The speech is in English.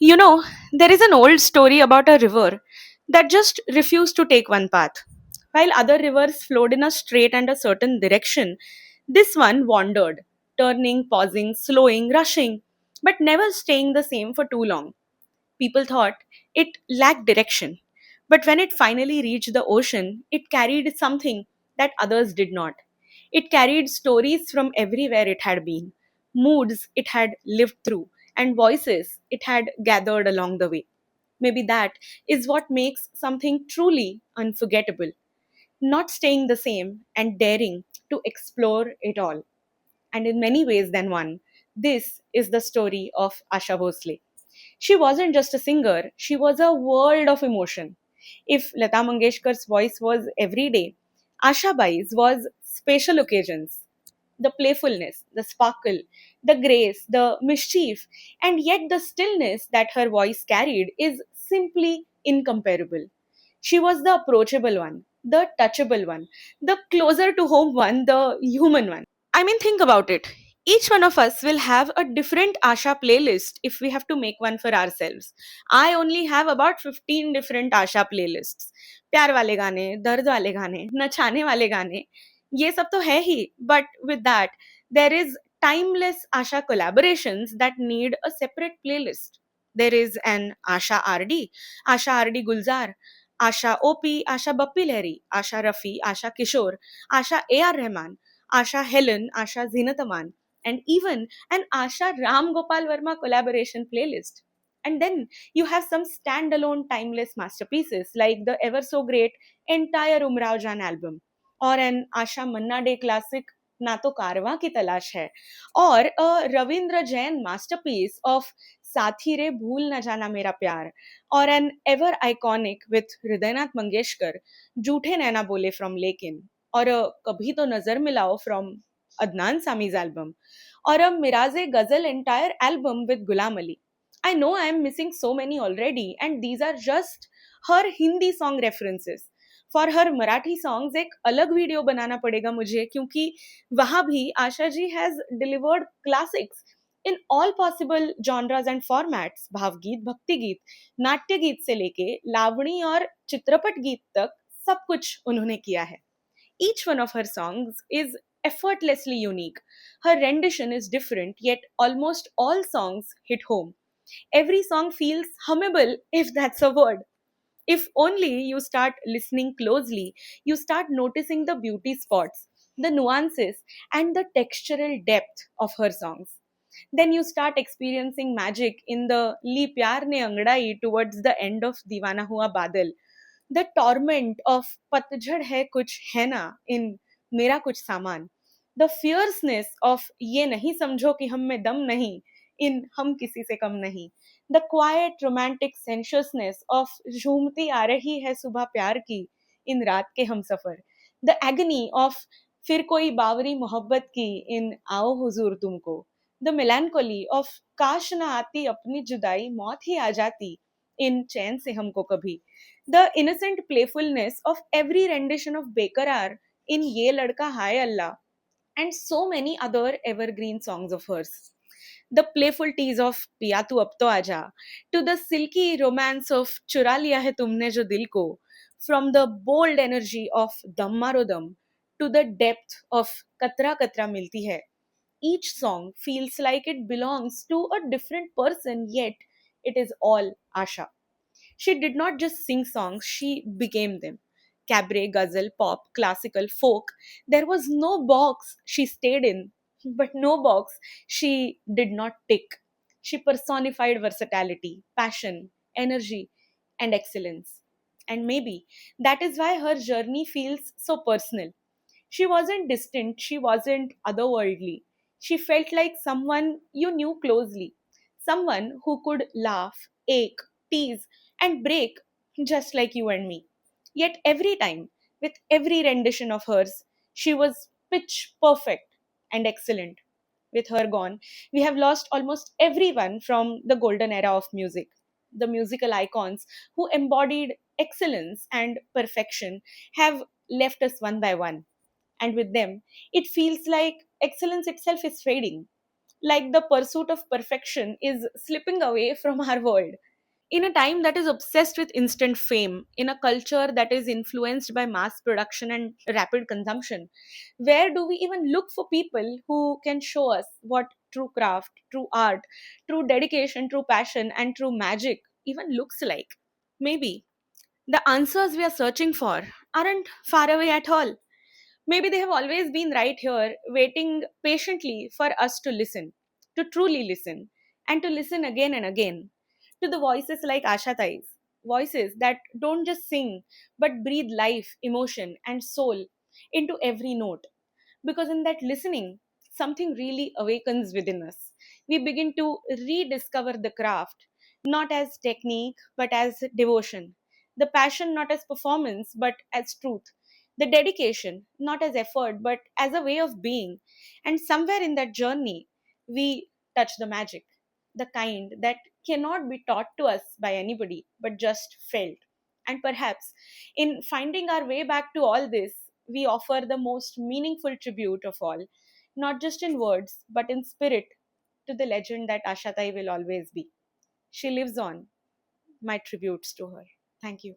You know, there is an old story about a river that just refused to take one path. While other rivers flowed in a straight and a certain direction, this one wandered, turning, pausing, slowing, rushing, but never staying the same for too long. People thought it lacked direction. But when it finally reached the ocean, it carried something that others did not. It carried stories from everywhere it had been, moods it had lived through, and voices it had gathered along the way. Maybe that is what makes something truly unforgettable, not staying the same and daring to explore it all. And in many ways than one, this is the story of Asha Bhosle. She wasn't just a singer, she was a world of emotion. If Lata Mangeshkar's voice was everyday, Asha Bai's was special occasions. The playfulness, the sparkle, the grace, the mischief, and yet the stillness that her voice carried is simply incomparable. She was the approachable one, the touchable one, the closer to home one, the human one. I mean, think about it. Each one of us will have a different Asha playlist if we have to make one for ourselves. I only have about 15 different Asha playlists. प्यार वाले गाने, दर्द वाले गाने, नचाने वाले गाने, ये सब तो है ही. But with that, there is timeless Asha collaborations that need a separate playlist. There is an Asha RD, Asha RD Gulzar, Asha OP, Asha Bappi Lahiri, Asha Rafi, Asha Kishore, Asha AR Rahman, Asha Helen, Asha Zinataman, and even an Asha Ram Gopal Verma collaboration playlist. And then you have some standalone timeless masterpieces like the ever so great entire Umrao Jan album, or an Asha Manna Day classic ना तो कारवां की तलाश है, और a Ravindra Jain masterpiece of साथी रे भूल न जाना मेरा प्यार, or an ever iconic with Hridaynath Mangeshkar झूठे नैना बोले from लेकिन, और कभी तो नजर मिलाओ from Adnan Sami's album, or a Miraze Ghazal entire album with Gulam Ali. I know I am missing so many already, and these are just her Hindi song references. For her Marathi songs एक अलग video बनाना पड़ेगा मुझे, क्योंकि वहां भी Asha ji has delivered classics in all possible genres and formats. भावगीत, भक्ति गीत, नाट्य गीत से लेके लावणी और चित्रपट गीत तक सब कुछ उन्होंने किया है. Each one of her songs is effortlessly unique. Her rendition is different, yet almost all songs hit home. Every song feels hummable, if that's a word. If only you start listening closely, you start noticing the beauty spots, the nuances, and the textural depth of her songs. Then you start experiencing magic in the Li Pyar Ne Angadai towards the end of Divana Hua Badal, the torment of पतझड़ है कुछ है ना in मेरा कुछ सामान, the fierceness of ये नहीं समझो कि हम में दम नहीं in हम किसी से कम नहीं, the quiet romantic sensuousness of झूमती आ रही है सुबह प्यार की in रात के हम सफर, the agony of फिर कोई बावरी मोहब्बत की in आओ हुजूर तुमको, the melancholy of काश ना आती अपनी जुदाई मौत ही आ जाती in चैन से हमको कभी, the innocent playfulness of every rendition of Bekarar in Ye Ladka Hai Allah, and so many other evergreen songs of hers. The playful tease of Piya Tu Ab To Aaja, to the silky romance of Chura Liya Hai Tumne Jo Dil Ko, from the bold energy of Dam Maro Dam to the depth of Katra Katra Milti Hai. Each song feels like it belongs to a different person, yet it is all Asha. She did not just sing songs, she became them. Cabaret, ghazal, pop, classical, folk. There was no box she stayed in, but no box she did not tick. She personified versatility, passion, energy, and excellence. And maybe that is why her journey feels so personal. She wasn't distant, she wasn't otherworldly. She felt like someone you knew closely, someone who could laugh, ache, tease, and break just like you and me. Yet every time, with every rendition of hers, she was pitch perfect and excellent. With her gone, we have lost almost everyone from the golden era of music. The musical icons who embodied excellence and perfection have left us one by one, and with them, it feels like excellence itself is fading. like the pursuit of perfection is slipping away from our world. In a time that is obsessed with instant fame, in a culture that is influenced by mass production and rapid consumption, where do we even look for people who can show us what true craft, true art, true dedication, true passion, and true magic even looks like? Maybe the answers we are searching for aren't far away at all. Maybe they have always been right here, waiting patiently for us to listen, to truly listen, and to listen again and again to the voices like Asha Tai's, voices that don't just sing but breathe life, emotion, and soul into every note. Because in that listening, something really awakens within us. We begin to rediscover the craft, not as technique, but as devotion. The passion, not as performance, but as truth. The dedication, not as effort, but as a way of being. And somewhere in that journey, we touch the magic, the kind that cannot be taught to us by anybody, but just felt. And perhaps in finding our way back to all this, we offer the most meaningful tribute of all, not just in words, but in spirit, to the legend that Ashatai will always be. She lives on. My tributes to her. Thank you.